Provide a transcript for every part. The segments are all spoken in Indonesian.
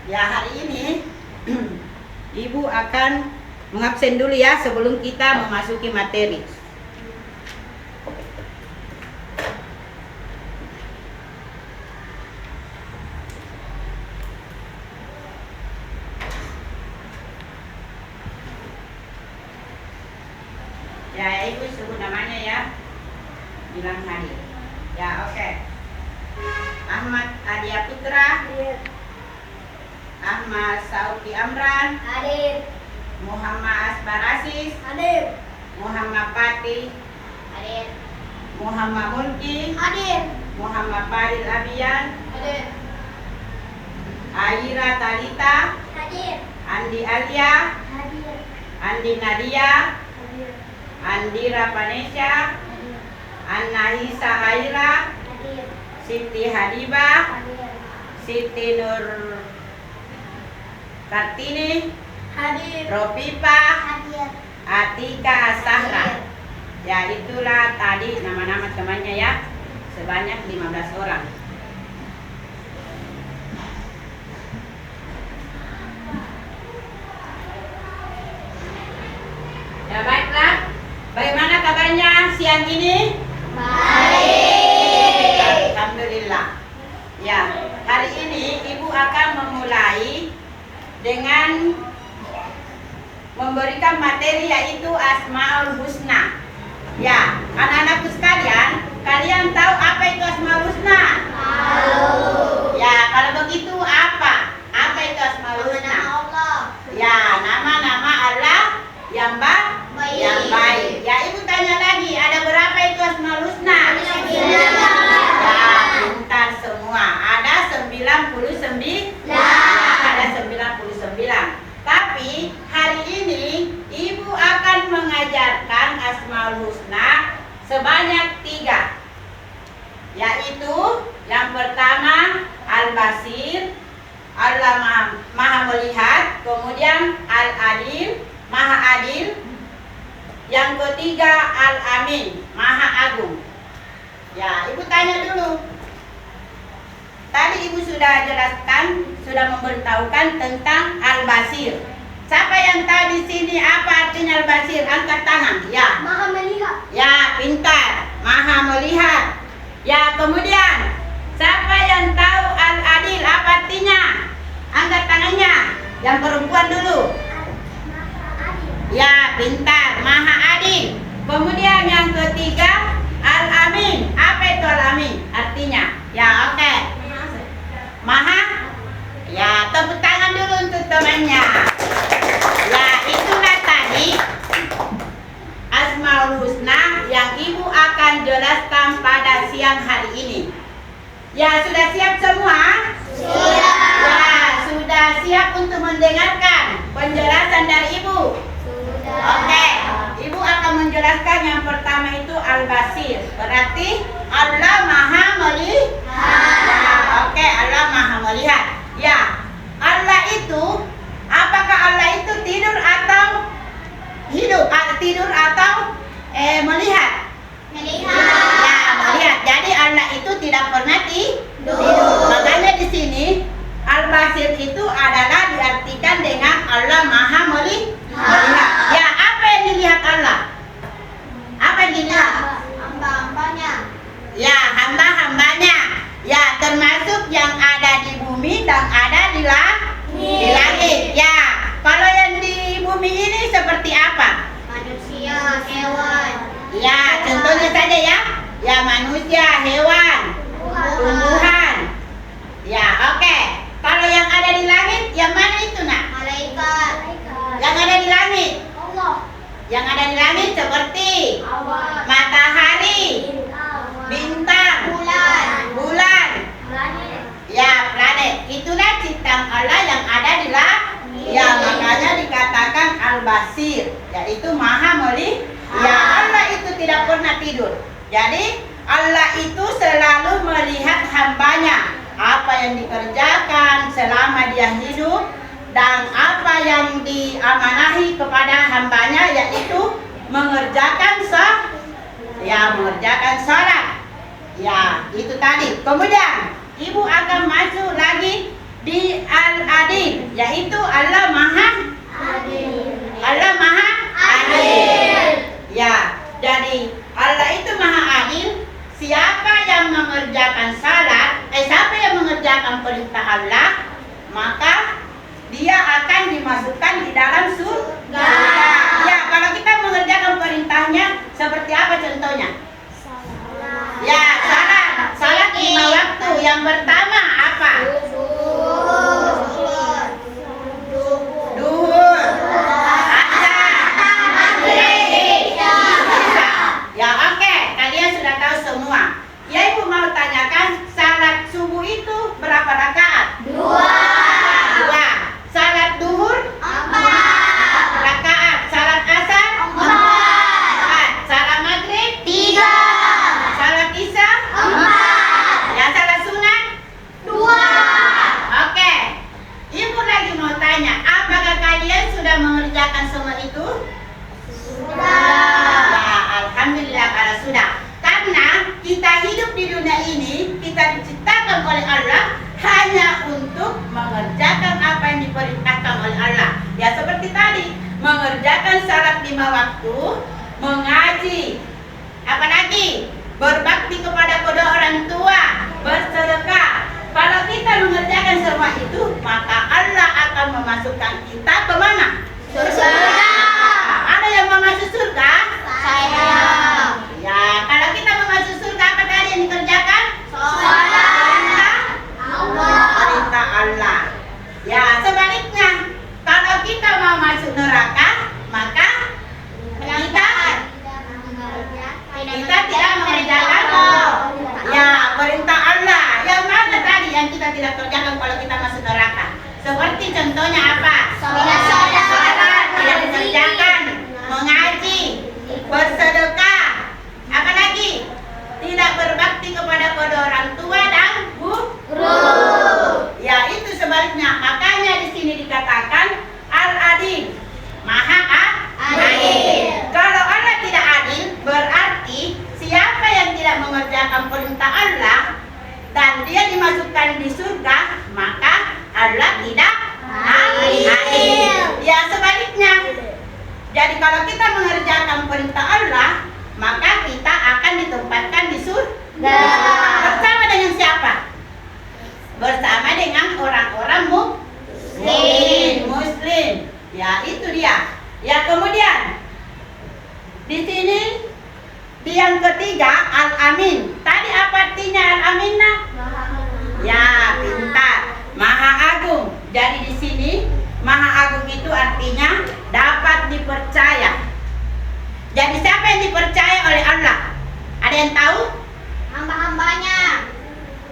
Ya, hari ini Ibu akan mengabsen dulu ya sebelum kita memasuki materi. Ya, Ibu sebut namanya ya. Bilang hadir. Ya, oke. Ahmad Adia Putra. Ahmad Sauki Amran. Hadir. Muhammad Asbar Asis. Hadir. Muhammad Pati. Hadir. Muhammad Mulki. Hadir. Muhammad Fadil Abian. Hadir. Aira Talita. Hadir. Andi Alia. Hadir. Andi Nadia. Hadir. Andira Panesha. Hadir. Annahisa Aira. Hadir. Siti Hadibah. Hadir. Siti Nur Kartini. Hadir. Ropipa. Hadir. Atika Sahra. Ya, itulah tadi nama-nama temannya ya. Sebanyak 15 orang. Ya, baiklah. Bagaimana kabarnya siang ini? Baik. Alhamdulillah. Ya, hari ini Ibu akan memulai dengan memberikan materi yaitu Asmaul Husna. Ya, anak-anakku sekalian, kalian tahu apa itu Asmaul Husna? Tahu. Ya, kalau begitu apa? Apa itu Asmaul Husna? Nama Allah. Ya, nama-nama Allah yang Baik. yang baik. Ya, Ibu tanya lagi, ada berapa itu Asmaul Husna? Ya, pintar semua. Ada 99. Ada 99. Tapi hari ini Ibu akan mengajarkan Asmaul Husna sebanyak 3. Yaitu yang pertama Al-Basir, Allah Maha Melihat, kemudian Al-Adil, Maha Adil, yang ketiga Al-Amin, Maha Agung. Ya, Ibu tanya dulu. Tadi Ibu sudah jelaskan, sudah memberitahukan tentang Al-Basir. Siapa yang tahu di sini apa artinya Al-Basir? Angkat tangan. Ya. Maha melihat. Ya, pintar. Maha melihat. Ya, kemudian siapa yang tahu Al-Adil apa artinya? Angkat tangannya. Yang perempuan dulu. Ya, pintar. Maha Adil. Kemudian yang ketiga Al-Amin. Apa itu Al-Amin? Artinya? Ya, oke. Maha? Ya, tepuk tangan dulu untuk temannya. Ya, itulah tadi Asmaul Husna yang Ibu akan jelaskan pada siang hari ini. Ya, sudah siap semua? Siap. Ya, sudah siap untuk mendengarkan penjelasan dari Ibu? Sudah. Oke, Ibu akan menjelaskan yang pertama itu Al-Basir. Berarti Allah Maha Melihat. Ya, oke, Allah Maha Melihat. Ya, Allah itu, apakah Allah itu tidur atau hidup? Tidur atau melihat? Melihat. Ya, melihat. Jadi Allah itu tidak pernah tidur. Makanya di sini Al-Basir itu adalah diartikan dengan Allah Maha Melihat. Ya, apa yang dilihat Allah? Apa yang dilihat? Hamba-hambanya. Ya, hamba-hambanya. Ya, termasuk yang ada di bumi dan ada di langit. Ya, kalau yang di bumi ini seperti apa? Manusia, hewan. Ya, contohnya saja ya. Ya, manusia, hewan, tumbuhan. Ya, oke. Kalau yang ada di langit, yang mana itu nak? Malaikat. Yang ada di langit. Allah. Yang ada di langit seperti Awan. matahari, bintang, bulan. Planet. Ya, planet. Itulah ciptaan Allah yang ada di langit. Ya, makanya dikatakan Al-Basir, yaitu Maha Melihat. Ya, Allah itu tidak pernah tidur. Jadi, Allah itu selalu melihat hambanya. Apa yang dikerjakan selama dia hidup dan apa yang diamanahi kepada hambanya, yaitu mengerjakan sholat. Ya, itu tadi. Kemudian Ibu akan masuk lagi di Al-Adil. maka dia akan dimasukkan di dalam surga. Ya, kalau kita mengerjakan perintahnya seperti apa contohnya? Ya, salat 5 waktu. Yang pertama apa? Duhur, asar, ya oke, kalian sudah tahu semua. Ya, ibu mau tanyakan, salat subuh itu berapa rakaat? 2. Salat duhur? 4 rakaat. Salat asar? 4. Salat maghrib? 3. Salat isya? 4. Ya, salat sunat? 2. Oke. Ibu lagi mau tanya, apakah kalian sudah mengerjakan semua itu? Ya, alhamdulillah kalau sudah. Karena kita hidup di dunia ini, kita diciptakan oleh Allah hanya untuk mengerjakan apa yang diperintahkan oleh Allah. Ya, seperti tadi, mengerjakan salat 5 waktu, mengaji, apalagi berbakti kepada kedua orang tua, bersedekah. Kalau kita mengerjakan semua itu, maka Allah akan memasukkan kita ke mana? Surga. Ada yang mau masuk surga? Saya. Ya, kalau kita mau masuk surga, apa tadi yang dikerjakan? Perintah Allah. Ya, sebaliknya, kalau kita mau masuk neraka, maka kita tidak mengerjakan ya perintah Allah. Yang mana tadi yang kita tidak kerjakan kalau kita masuk neraka? Seperti contohnya apa? Salat tidak dikerjakan, mengaji, bersedekah, apalagi tidak berbakti kepada kedua orang tua dan guru. Ya, itu sebaliknya. Makanya di sini dikatakan Al-Adil, Maha Adil. Kalau Allah tidak adil, berarti siapa yang tidak mengerjakan perintah Allah dan dia dimasukkan di surga, maka Allah tidak adil. Ya, sebaliknya. Jadi kalau kita mengerjakan perintah Allah, maka kita akan ditempatkan di surga. Bersama dengan siapa? Bersama dengan orang-orang Muslim. Ya, itu dia. Ya, kemudian di sini di yang ketiga Al-Amin. Tadi apa artinya Al-Amin? Ya, pintar, Maha Agung. Jadi di sini Maha Agung itu artinya dapat dipercaya. Jadi siapa yang dipercaya oleh Allah? Ada yang tahu? Hamba-hambanya.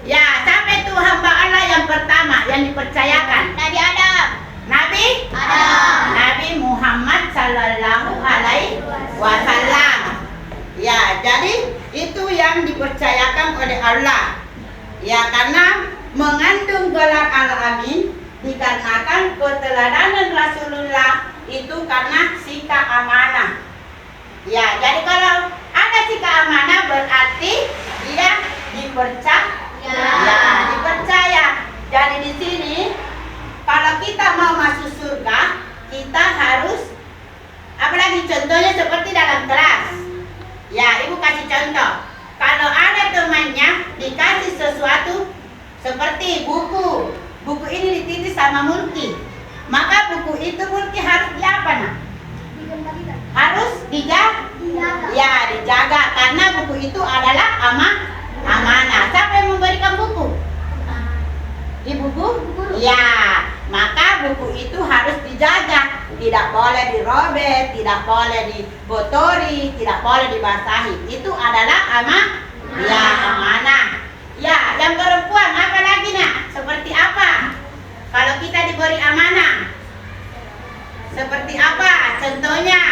Ya, siapa itu hamba Allah yang pertama yang dipercayakan? Nabi Adam. Nabi Muhammad Sallallahu Alaihi Wasallam. Ya, jadi itu yang dipercayakan oleh Allah. Ya, karena mengandung gelar Al-Amin dikarenakan keteladanan Rasulullah itu karena sikap amanah. Ya, jadi kalau ada sikap amanah berarti dia dipercaya. Ya, dipercaya. Jadi di sini kalau kita mau masuk surga, kita harus apalagi contohnya seperti dalam kelas. Ya, ibu kasih contoh. Kalau ada temannya dikasih sesuatu seperti buku. Buku ini dititip sama Mulki. Maka buku itu Mulki harus diapa, nak? Harus dijaga. Ya, dijaga karena buku itu adalah amanah. Siapa yang memberikan buku? Ibu guru? Ya, maka buku itu harus dijaga. Tidak boleh dirobek, tidak boleh dibotori, tidak boleh dibasahi. Itu adalah amanah. Ya, yang perempuan apa lagi, nak? Seperti apa? Kalau kita diberi amanah, seperti apa? Contohnya?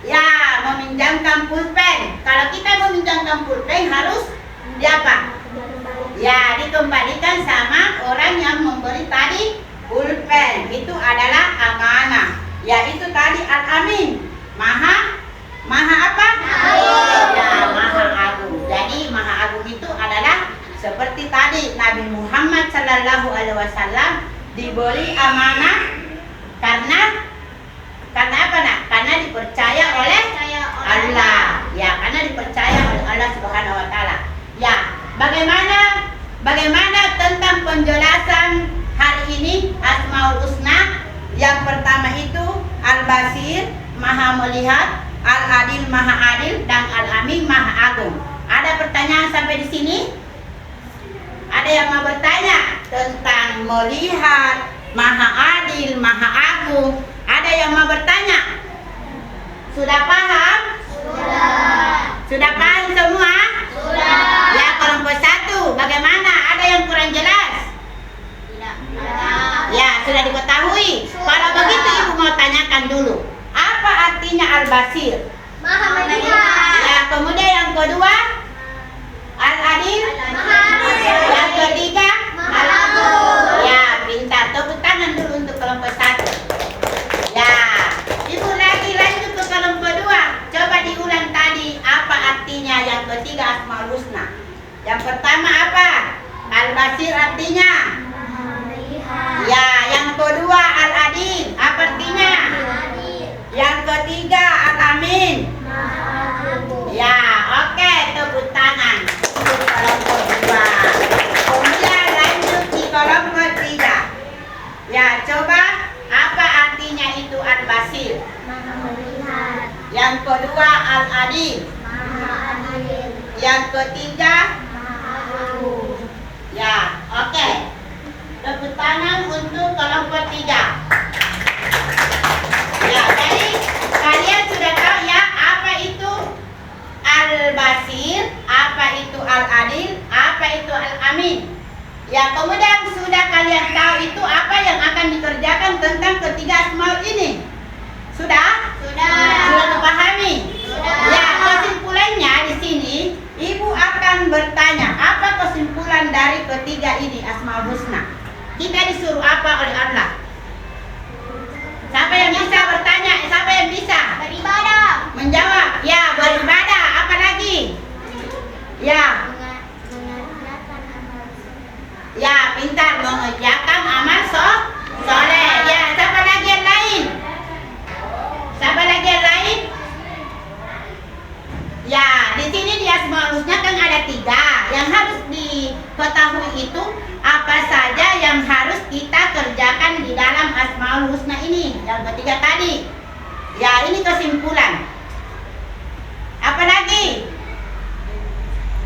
Ya, meminjamkan pulpen. Kalau kita meminjamkan pulpen harus diapa? Ya, dikembalikan sama orang yang memberi tadi pulpen. Itu adalah amanah. Ya, itu tadi Al-Amin. Maha apa? Ya, Maha Agung. Jadi Maha Agung itu adalah seperti tadi Nabi Muhammad Sallallahu Alaihi Wasallam diberi amanah karena apa, nak? Karena dipercaya oleh Allah. Ya, karena dipercaya oleh Allah Subhanahu Wa Taala. Ya, bagaimana tentang penjelasan hari ini Asmaul Husna. Yang pertama itu Al-Basir, Maha Melihat, Al-Adil, Maha Adil, dan Al-Amin, Maha Agung. Ada pertanyaan sampai di sini? Ada yang mau bertanya tentang melihat, Maha Adil, Maha Agung? Ada yang mau bertanya? Sudah paham? Sudah paham semua? Ya, kelompok 1 bagaimana? Ada yang kurang jelas? Ya, sudah diketahui. Kalau begitu ibu mau tanyakan dulu, apa artinya Al-Basir? Maha melihat. Ya, kemudian yang kedua Al-Adil. Yang ketiga Al-Agung. Ya, pintar. Tepuk tangan dulu untuk kelompok 1. Ya, ibu lagi lanjut ke kelompok 2. Coba diulang tadi apa artinya yang ketiga Asmaul Husna. Yang pertama apa? Al-Basir artinya? Ya, yang kedua Al-Adil, apa artinya? Yang ketiga Al-Amin. Ya, oke, tepuk tangan untuk kelompok 2. Kemudian lanjut di kelompok 3. Ya, coba apa artinya itu Al-Basir? Yang kedua Al-Adil. Yang ketiga ya, oke. Tepuk tangan untuk kelompok 3. Ya, jadi kalian sudah tahu ya apa itu Al-Basir, apa itu Al-Adil, apa itu Al-Amin. Ya, kemudian sudah kalian tahu itu apa yang akan dikerjakan tentang ketiga Asmaul ini. Sudah? Sudah dipahami? Ya, kesimpulannya di sini ibu akan bertanya, apa kesimpulan dari ketiga ini Asmaul Husna? Kita disuruh apa oleh Allah? Siapa yang bisa bertanya? Siapa yang bisa? Beribadah. Menjawab. Ya, beribadah. Apa lagi? Ya. Ya, pintar. Mengerjakan amal soleh. Ya, siapa lagi yang lain? Siapa lagi yang lain? Ya, di sini di Asmaul Husna kan ada 3. Yang harus diketahui itu apa saja yang harus kita kerjakan di dalam Asmaul Husna ini. Yang ketiga tadi. Ya, ini kesimpulan. Apa lagi?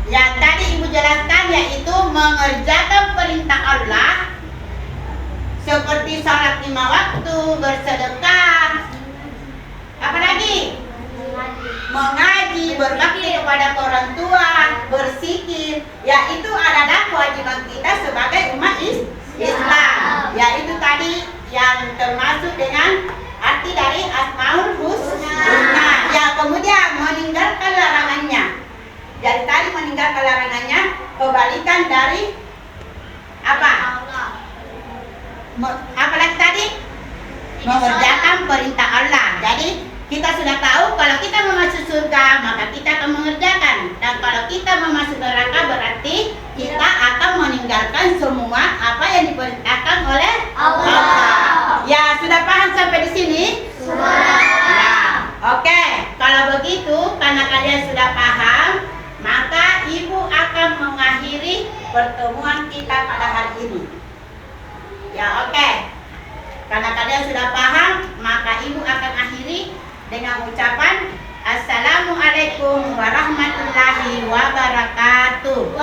Yang tadi ibu jelaskan yaitu mengerjakan perintah Allah seperti salat 5 waktu, bersedekah. Apa lagi? Mengaji, berbakti kepada orang tua, berzikir. Ya, itu adalah kewajiban kita sebagai umat Islam. Ya, itu tadi yang termasuk dengan arti dari Asmaul Husna. Ya, kemudian meninggalkan larangannya. Jadi tadi meninggalkan larangannya kebalikan dari apa? Apa lagi tadi? Mengerjakan perintah Allah. Jadi kita sudah tahu kalau kita mau masuk surga maka kita akan mengerjakan, dan kalau kita mau masuk neraka berarti kita akan meninggalkan semua apa yang diperintahkan oleh Allah. Ya, sudah paham sampai di sini? Sudah. Ya, oke. Kalau begitu karena kalian sudah paham, maka ibu akan mengakhiri pertemuan kita pada hari ini. Ya, oke. Karena kalian sudah paham, maka ibu akan akhiri dengan ucapan Assalamualaikum warahmatullahi wabarakatuh.